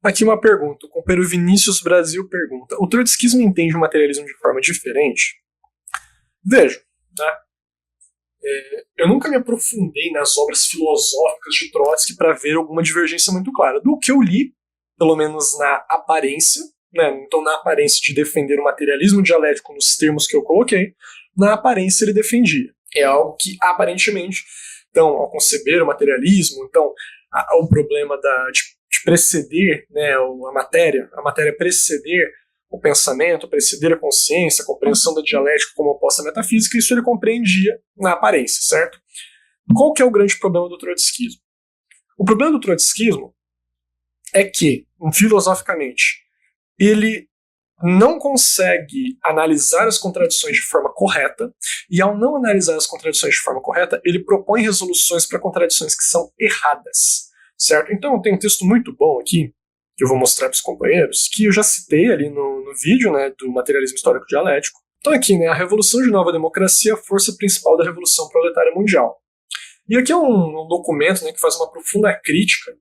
Aqui uma pergunta. O companheiro Vinícius Brasil pergunta: o trotskismo entende o materialismo de forma diferente? Veja, tá? Eu nunca me aprofundei nas obras filosóficas de Trotsky para ver alguma divergência muito clara. Do que eu li, pelo menos na aparência, né? Então na aparência de defender o materialismo dialético nos termos que eu coloquei, na aparência ele defendia. É algo que aparentemente, então, ao conceber o materialismo, então o problema de preceder, né, a matéria preceder o pensamento, preceder a consciência, a compreensão da dialética como oposta à metafísica, isso ele compreendia na aparência, certo? Qual que é o grande problema do trotskismo? O problema do trotskismo é que, filosoficamente, ele não consegue analisar as contradições de forma correta, e ao não analisar as contradições de forma correta, ele propõe resoluções para contradições que são erradas, certo? Então eu tenho um texto muito bom aqui, que eu vou mostrar para os companheiros, que eu já citei ali no vídeo, né, do materialismo histórico dialético. Então aqui, né, a Revolução de Nova Democracia, a força principal da Revolução Proletária Mundial. E aqui é um documento, né, que faz uma profunda crítica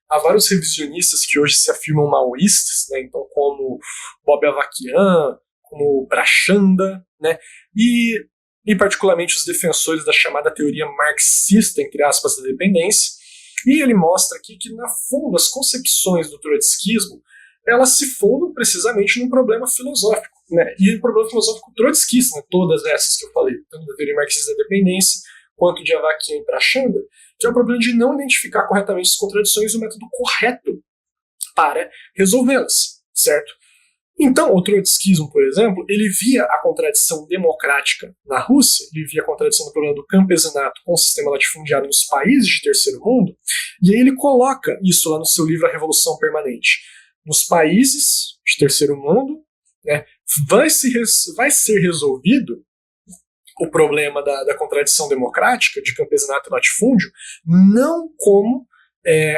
a vários revisionistas que hoje se afirmam maoístas, né, então como Bob Avakian, como Prachanda, né, e particularmente os defensores da chamada teoria marxista, entre aspas, da dependência. E ele mostra aqui que, na fundo, as concepções do trotskismo elas se fundam precisamente num problema filosófico, né? E o problema filosófico trotskista, né? Todas essas que eu falei, tanto da teoria marxista da dependência, quanto de Avakian e Prachanda, que é o problema de não identificar corretamente as contradições e o método correto para resolvê-las, certo? Então, o trotskismo, por exemplo, ele via a contradição democrática na Rússia, ele via a contradição do problema do campesinato com o sistema latifundiário nos países de terceiro mundo, e aí ele coloca isso lá no seu livro A Revolução Permanente. Nos países de terceiro mundo, né, vai ser resolvido o problema da contradição democrática, de campesinato e latifúndio, não como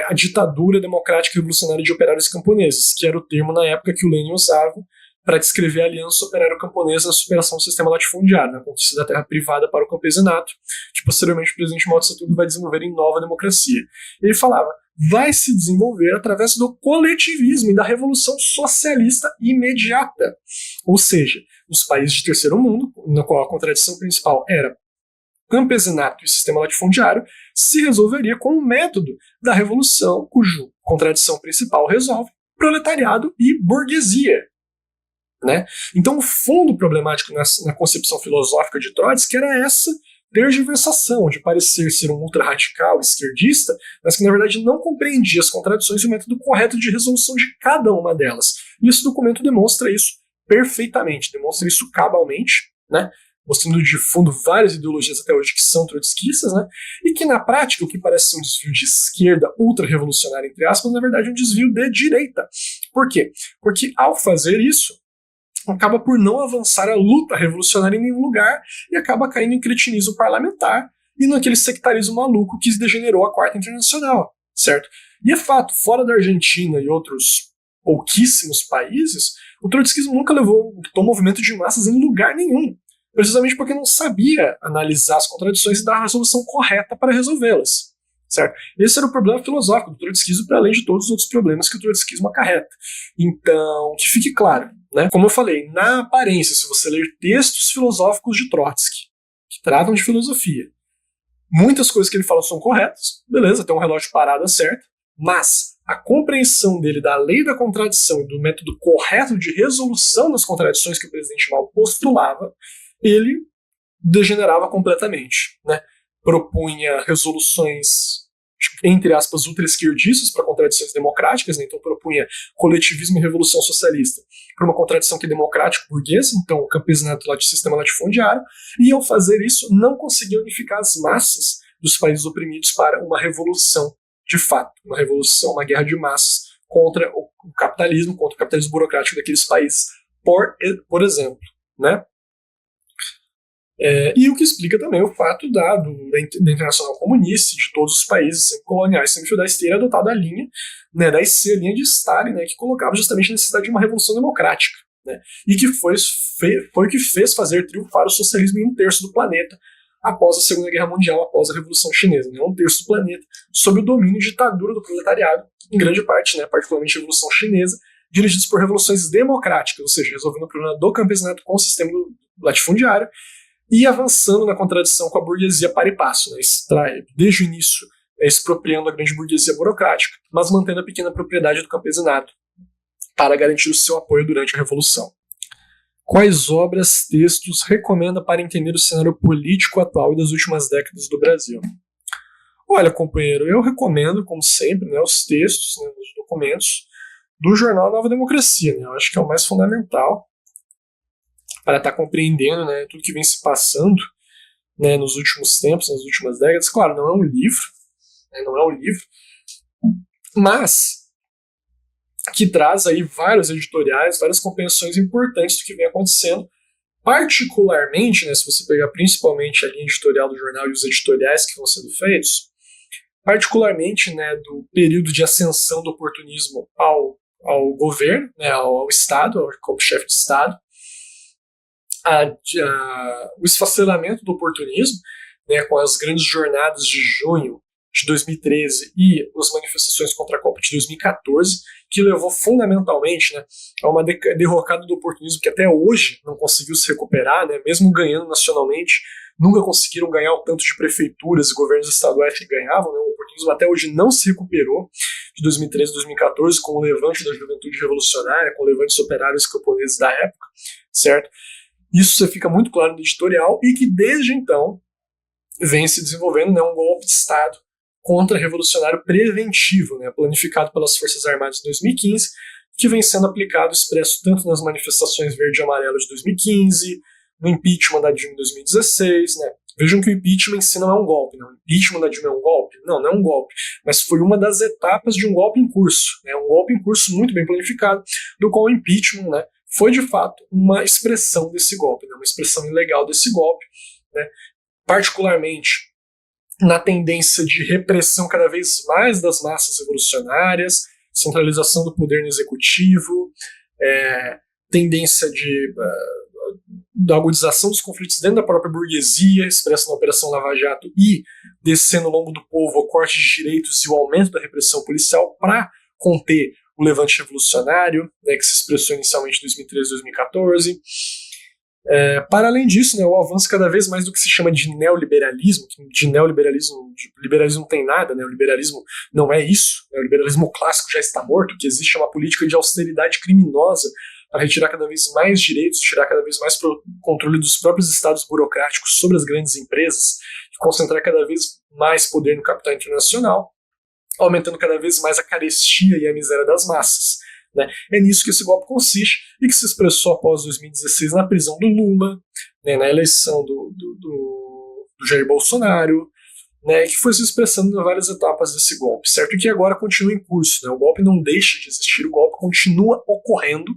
a ditadura democrática revolucionária de operários camponeses, que era o termo na época que o Lenin usava para descrever a aliança operário-camponesa na superação do sistema latifundiário, na conquista da terra privada para o campesinato, que posteriormente o presidente Mao Tse-tung vai desenvolver em Nova Democracia. Ele falava, vai se desenvolver através do coletivismo e da revolução socialista imediata. Ou seja, os países de terceiro mundo, na qual a contradição principal era campesinato e sistema latifundiário, se resolveria com o método da revolução, cujo contradição principal resolve proletariado e burguesia. Né? Então, o fundo problemático na concepção filosófica de Trotsky era essa tergiversação de parecer ser um ultra-radical esquerdista, mas que na verdade não compreendia as contradições e o método correto de resolução de cada uma delas. E esse documento demonstra isso perfeitamente, demonstra isso cabalmente, né? Mostrando de fundo várias ideologias até hoje que são trotskistas, né? E que na prática o que parece ser um desvio de esquerda ultra-revolucionária, entre aspas, na verdade é um desvio de direita. Por quê? Porque ao fazer isso, acaba por não avançar a luta revolucionária em nenhum lugar e acaba caindo em cretinismo parlamentar e naquele sectarismo maluco que degenerou a Quarta Internacional, certo? E é fato, fora da Argentina e outros pouquíssimos países, o trotskismo nunca levou o movimento de massas em lugar nenhum, precisamente porque não sabia analisar as contradições e dar a resolução correta para resolvê-las. Certo? Esse era o problema filosófico do trotskismo, para além de todos os outros problemas que o trotskismo acarreta. Então, que fique claro, né? Como eu falei, na aparência, se você ler textos filosóficos de Trotsky, que tratam de filosofia, muitas coisas que ele fala são corretas, beleza, tem um relógio parado certo, mas a compreensão dele da lei da contradição e do método correto de resolução das contradições que o presidente Mao postulava, ele degenerava completamente, né? Propunha resoluções, entre aspas, ultra-esquerdistas para contradições democráticas, né? Então propunha coletivismo e revolução socialista para uma contradição que é democrático-burguesa, então o campesinato do sistema latifundiário, e ao fazer isso não conseguia unificar as massas dos países oprimidos para uma revolução de fato, uma revolução, uma guerra de massas contra o capitalismo burocrático daqueles países, por exemplo, né? E o que explica também o fato da Internacional Comunista, de todos os países sempre coloniais, sempre feudais, terem adotado a linha, né, da IC, a linha de Stalin, né, que colocava justamente a necessidade de uma revolução democrática, né, e que foi o que fez fazer triunfar o socialismo em um terço do planeta após a Segunda Guerra Mundial, após a Revolução Chinesa, né? 1/3 do planeta, sob o domínio e ditadura do proletariado, em grande parte, né, particularmente a Revolução Chinesa, dirigidos por revoluções democráticas, ou seja, resolvendo o problema do campesinato com o sistema latifundiário e avançando na contradição com a burguesia para e passo, né? Desde o início, expropriando a grande burguesia burocrática, mas mantendo a pequena propriedade do campesinato para garantir o seu apoio durante a Revolução. Quais obras, textos recomenda para entender o cenário político atual e das últimas décadas do Brasil? Olha, companheiro, eu recomendo, como sempre, né, os textos, né, os documentos do jornal Nova Democracia. Né? Eu acho que é o mais fundamental para estar compreendendo, né, tudo que vem se passando, né, nos últimos tempos, nas últimas décadas. Claro, não é um livro, né, não é um livro, mas que traz aí vários editoriais, várias compreensões importantes do que vem acontecendo, particularmente, né, se você pegar principalmente a linha editorial do jornal e os editoriais que vão sendo feitos, particularmente, né, do período de ascensão do oportunismo ao governo, né, ao Estado, como chefe de Estado, o esfacelamento do oportunismo, né, com as grandes jornadas de junho de 2013 e as manifestações contra a Copa de 2014, que levou fundamentalmente, né, a uma derrocada do oportunismo que até hoje não conseguiu se recuperar, né, mesmo ganhando nacionalmente, nunca conseguiram ganhar o tanto de prefeituras e governos estaduais que ganhavam, né, o oportunismo até hoje não se recuperou de 2013 a 2014 com o levante da juventude revolucionária, com levantes operários e camponeses da época, certo? Isso fica muito claro no editorial e que desde então vem se desenvolvendo, né, um golpe de Estado contra-revolucionário preventivo, né, planificado pelas Forças Armadas em 2015, que vem sendo aplicado, expresso tanto nas manifestações verde e amarela de 2015, no impeachment da Dilma em 2016. Né. Vejam que o impeachment em si não é um golpe. Né. O impeachment da Dilma é um golpe? Não, não é um golpe. Mas foi uma das etapas de um golpe em curso. Né, um golpe em curso muito bem planificado, do qual o impeachment, né, foi de fato uma expressão desse golpe, né, uma expressão ilegal desse golpe, né, particularmente na tendência de repressão cada vez mais das massas revolucionárias, centralização do poder no executivo, tendência da agudização dos conflitos dentro da própria burguesia, expressa na Operação Lava Jato, e descendo ao longo do povo o corte de direitos e o aumento da repressão policial para conter o levante revolucionário, né, que se expressou inicialmente em 2013 e 2014. Para além disso, né, o avanço cada vez mais do que se chama de neoliberalismo, que de liberalismo não tem nada, né, o liberalismo não é isso, né, o liberalismo clássico já está morto, o que existe é uma política de austeridade criminosa para retirar cada vez mais direitos, tirar cada vez mais controle dos próprios estados burocráticos sobre as grandes empresas, e concentrar cada vez mais poder no capital internacional, aumentando cada vez mais a carestia e a miséria das massas. Né? É nisso que esse golpe consiste e que se expressou após 2016 na prisão do Lula, né, na eleição do Jair Bolsonaro, né, que foi se expressando em várias etapas desse golpe, certo? E que agora continua em curso. Né? O golpe não deixa de existir, o golpe continua ocorrendo.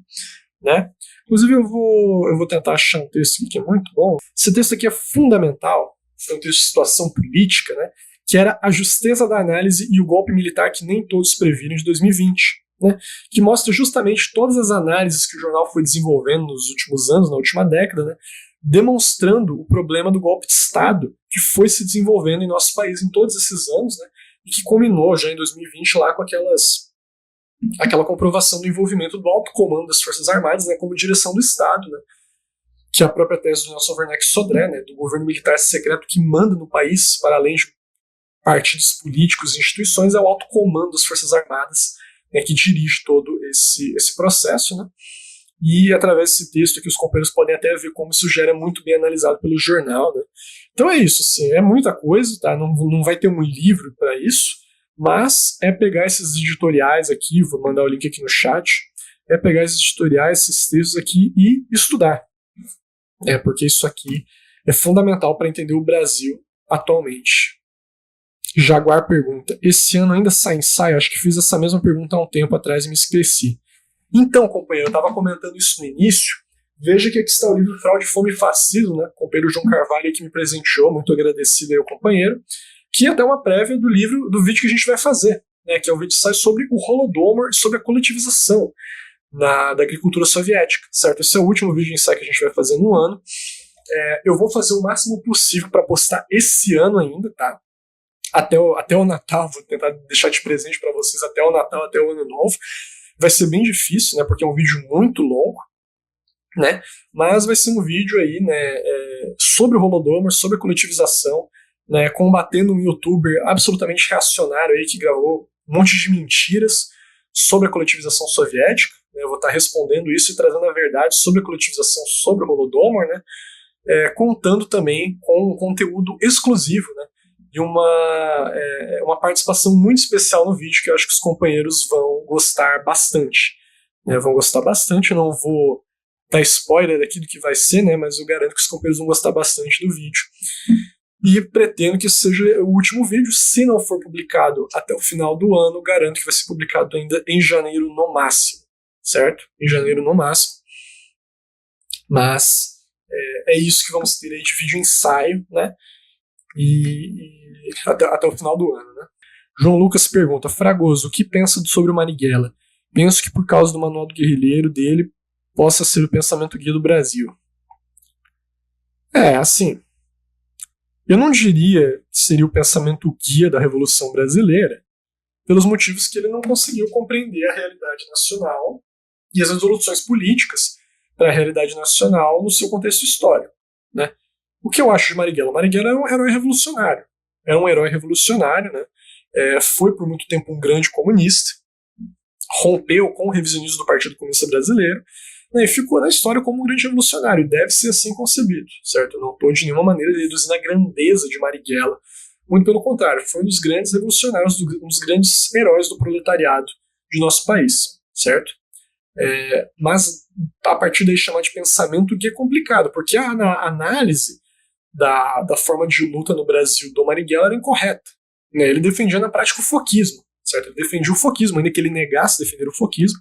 Né? Inclusive eu vou tentar achar um texto aqui que é muito bom. Esse texto aqui é fundamental, é um texto de situação política, né, que era A Justeza da Análise e o Golpe Militar que Nem Todos Previram, de 2020. Né, que mostra justamente todas as análises que o jornal foi desenvolvendo nos últimos anos, na última década, né, demonstrando o problema do golpe de Estado que foi se desenvolvendo em nosso país em todos esses anos, né, e que culminou já em 2020 lá com aquela comprovação do envolvimento do alto comando das Forças Armadas, né, como direção do Estado, né, que é a própria tese do Nelson Werneck Sodré, né, do governo militar secreto que manda no país, para além de partidos políticos e instituições, é o alto comando das Forças Armadas, que dirige todo esse processo, né? E através desse texto que os companheiros podem até ver como isso já era muito bem analisado pelo jornal, né? Então é isso, assim, é muita coisa, tá? Não vai ter um livro para isso, mas é pegar esses editoriais aqui, vou mandar o link aqui no chat, é pegar esses editoriais, esses textos aqui e estudar, porque isso aqui é fundamental para entender o Brasil atualmente. Jaguar pergunta, esse ano ainda sai ensaio? Acho que fiz essa mesma pergunta há um tempo atrás e me esqueci. Então, companheiro, eu estava comentando isso no início. Veja que aqui está o livro Fraude, Fome e Fascismo, né? O companheiro João Carvalho que me presenteou, muito agradecido aí ao companheiro, que é até uma prévia do livro, do vídeo que a gente vai fazer, né? Que é um vídeo que sai sobre o Holodomor e sobre a coletivização da agricultura soviética, certo? Esse é o último vídeo de ensaio que a gente vai fazer no ano. Eu vou fazer o máximo possível para postar esse ano ainda, tá? Até o Natal, vou tentar deixar de presente para vocês até o Natal, até o Ano Novo. Vai ser bem difícil, né? Porque é um vídeo muito longo, né? Mas vai ser um vídeo aí, né? Sobre o Holodomor, sobre a coletivização, né? Combatendo um youtuber absolutamente reacionário aí que gravou um monte de mentiras sobre a coletivização soviética. Né? Eu vou estar respondendo isso e trazendo a verdade sobre a coletivização, sobre o Holodomor, né? Contando também com um conteúdo exclusivo, né? E uma participação muito especial no vídeo que eu acho que os companheiros vão gostar bastante. Né? Vão gostar bastante, eu não vou dar spoiler aqui do que vai ser, né? Mas eu garanto que os companheiros vão gostar bastante do vídeo. E pretendo que isso seja o último vídeo. Se não for publicado até o final do ano, garanto que vai ser publicado ainda em janeiro no máximo, certo? Em janeiro no máximo. Mas é isso que vamos ter aí de vídeo ensaio, né? E até o final do ano, né? João Lucas pergunta: Fragoso, o que pensa sobre o Marighella? Penso que por causa do manual do guerrilheiro dele possa ser o pensamento guia do Brasil. Assim, eu não diria que seria o pensamento guia da Revolução Brasileira, pelos motivos que ele não conseguiu compreender a realidade nacional e as resoluções políticas para a realidade nacional no seu contexto histórico, né? O que eu acho de Marighella? Marighella era um herói revolucionário. Era um herói revolucionário, né? Foi por muito tempo um grande comunista, rompeu com o revisionismo do Partido Comunista Brasileiro, né, e ficou na história como um grande revolucionário. Deve ser assim concebido, certo? Eu não estou de nenhuma maneira reduzindo a grandeza de Marighella. Muito pelo contrário, foi um dos grandes revolucionários, um dos grandes heróis do proletariado de nosso país, certo? Mas a partir daí chamar de pensamento que é complicado, porque a análise da forma de luta no Brasil do Marighella era incorreta. Né? Ele defendia na prática o foquismo, certo? Ele defendia o foquismo, ainda que ele negasse defender o foquismo.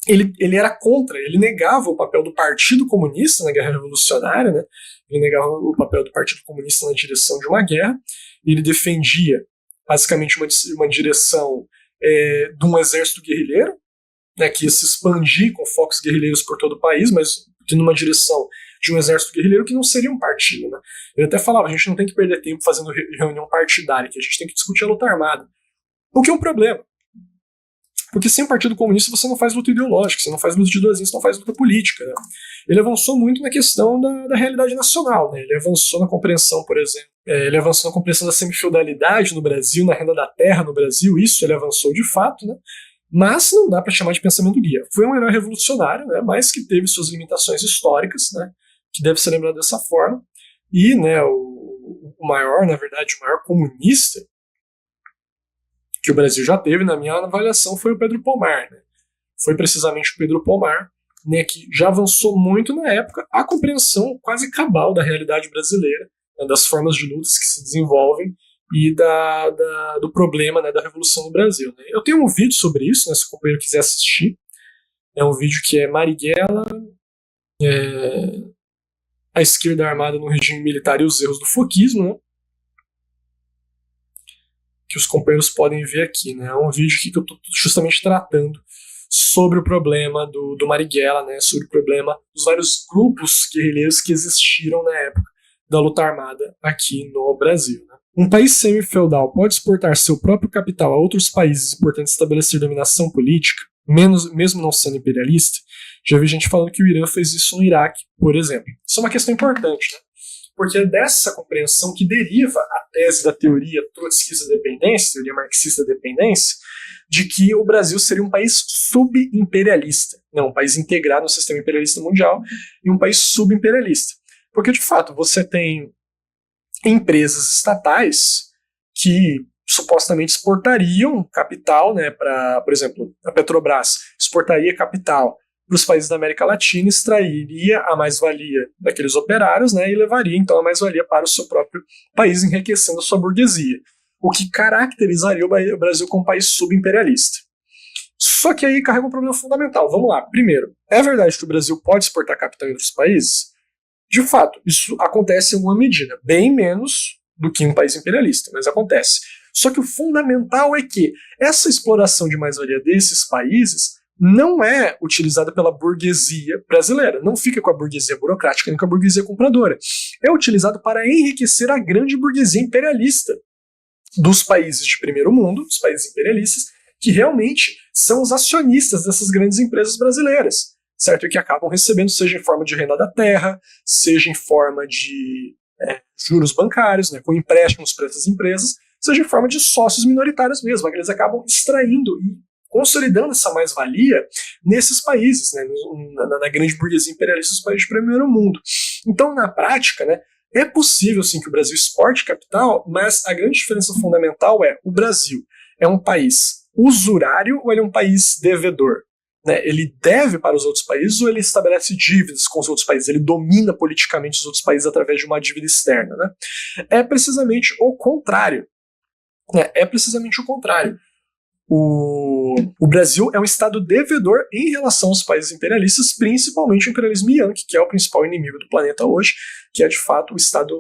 Ele era contra, ele negava o papel do Partido Comunista na Guerra Revolucionária, né? Ele negava o papel do Partido Comunista na direção de uma guerra, ele defendia basicamente uma direção de um exército guerrilheiro, né, que ia se expandir com focos guerrilheiros por todo o país, mas tendo uma direção de um exército guerrilheiro que não seria um partido. Né? Ele até falava: a gente não tem que perder tempo fazendo reunião partidária, que a gente tem que discutir a luta armada. O que é um problema. Porque sem o Partido Comunista você não faz luta ideológica, você não faz luta de ideias, você não faz luta política. Né? Ele avançou muito na questão da realidade nacional. Né? Ele avançou na compreensão, por exemplo, ele avançou na compreensão da semifeudalidade no Brasil, na renda da terra no Brasil, isso ele avançou de fato, né? Mas não dá para chamar de pensamento guia. Foi um herói revolucionário, né, mas que teve suas limitações históricas, né, que deve ser lembrado dessa forma. E, né, o maior, na verdade, o maior comunista que o Brasil já teve, na minha avaliação, foi o Pedro Pomar. Né. Foi precisamente o Pedro Pomar, né, que já avançou muito na época a compreensão quase cabal da realidade brasileira, né, das formas de lutas que se desenvolvem e do problema, né, da Revolução no Brasil. Né. Eu tenho um vídeo sobre isso, né, se o companheiro quiser assistir. É um vídeo que é Marighella, a esquerda armada no regime militar e os erros do foquismo, né, que os companheiros podem ver aqui. Né. É um vídeo que eu estou justamente tratando sobre o problema do Marighella, né, sobre o problema dos vários grupos guerrilheiros que existiram na época da luta armada aqui no Brasil. Né. Um país semi-feudal pode exportar seu próprio capital a outros países e, portanto, estabelecer dominação política, mesmo não sendo imperialista? Já vi gente falando que o Irã fez isso no Iraque, por exemplo. Isso é uma questão importante, né? Porque é dessa compreensão que deriva a tese da teoria trotskista da dependência, teoria marxista da dependência, de que o Brasil seria um país subimperialista, não, um país integrado no sistema imperialista mundial e um país subimperialista. Porque, de fato, você tem empresas estatais que supostamente exportariam capital, né, por exemplo, a Petrobras exportaria capital para os países da América Latina, extrairia a mais-valia daqueles operários, né, e levaria então a mais-valia para o seu próprio país, enriquecendo a sua burguesia, o que caracterizaria o Brasil como um país subimperialista. Só que aí carrega um problema fundamental. Vamos lá. Primeiro, é verdade que o Brasil pode exportar capital em outros países? De fato, isso acontece em alguma medida, bem menos do que um país imperialista, mas acontece. Só que o fundamental é que essa exploração de mais-valia desses países não é utilizada pela burguesia brasileira, não fica com a burguesia burocrática nem com a burguesia compradora. É utilizado para enriquecer a grande burguesia imperialista dos países de primeiro mundo, dos países imperialistas, que realmente são os acionistas dessas grandes empresas brasileiras, certo? E que acabam recebendo, seja em forma de renda da terra, seja em forma de juros bancários, né, com empréstimos para essas empresas, seja em forma de sócios minoritários mesmo, que eles acabam extraindo e consolidando essa mais-valia nesses países, né, na grande burguesia imperialista dos países de primeiro mundo. Então, na prática, né, é possível sim que o Brasil exporte capital, mas a grande diferença fundamental é: o Brasil é um país usurário ou ele é um país devedor? Né? Ele deve para os outros países ou ele estabelece dívidas com os outros países? Ele domina politicamente os outros países através de uma dívida externa? Né? É precisamente o contrário. É precisamente o contrário. O Brasil é um estado devedor em relação aos países imperialistas, principalmente o imperialismo yankee, que é o principal inimigo do planeta hoje, que é de fato o estado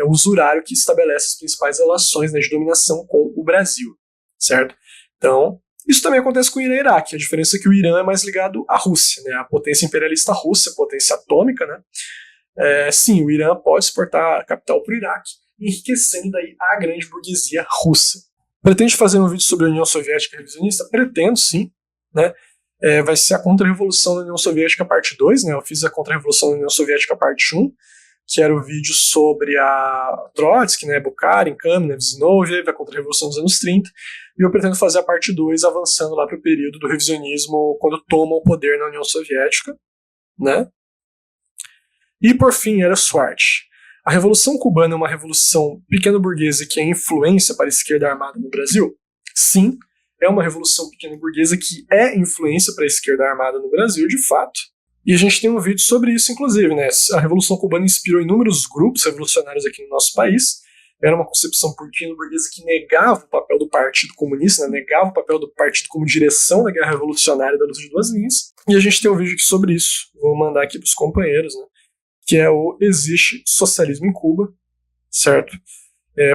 usurário que estabelece as principais relações, né, de dominação com o Brasil, certo? Então, isso também acontece com o Irã e Iraque. A diferença é que o Irã é mais ligado à Rússia, né, a potência imperialista russa, a potência atômica, né? Sim, o Irã pode exportar capital para o Iraque, enriquecendo daí a grande burguesia russa. Pretende fazer um vídeo sobre a União Soviética revisionista? Pretendo, sim. Né? Vai ser a Contra-Revolução da União Soviética parte 2, né? Eu fiz a Contra-Revolução da União Soviética parte 1, que era o vídeo sobre a Trotsky, né? Bukharin, Kamenev, Zinoviev, a Contra-Revolução dos anos 30, e eu pretendo fazer a parte 2 avançando lá para o período do revisionismo, quando tomam o poder na União Soviética. Né? E por fim, era Swartz. A Revolução Cubana é uma revolução pequeno-burguesa que é influência para a esquerda armada no Brasil? Sim, é uma revolução pequeno-burguesa que é influência para a esquerda armada no Brasil, de fato. E a gente tem um vídeo sobre isso, inclusive. Né? A Revolução Cubana inspirou inúmeros grupos revolucionários aqui no nosso país. Era uma concepção pequeno-burguesa que negava o papel do Partido Comunista, né? Negava o papel do partido como direção da guerra revolucionária da luta de duas linhas. E a gente tem um vídeo aqui sobre isso. Vou mandar aqui para os companheiros, né? Que é o Existe Socialismo em Cuba, certo?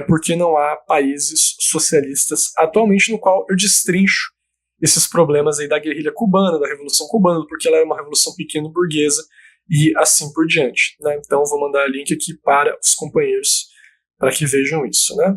Porque não há países socialistas atualmente, no qual eu destrincho esses problemas aí da guerrilha cubana, da Revolução Cubana, porque ela é uma revolução pequeno-burguesa e assim por diante. Né? Então vou mandar link aqui para os companheiros para que vejam isso. Né?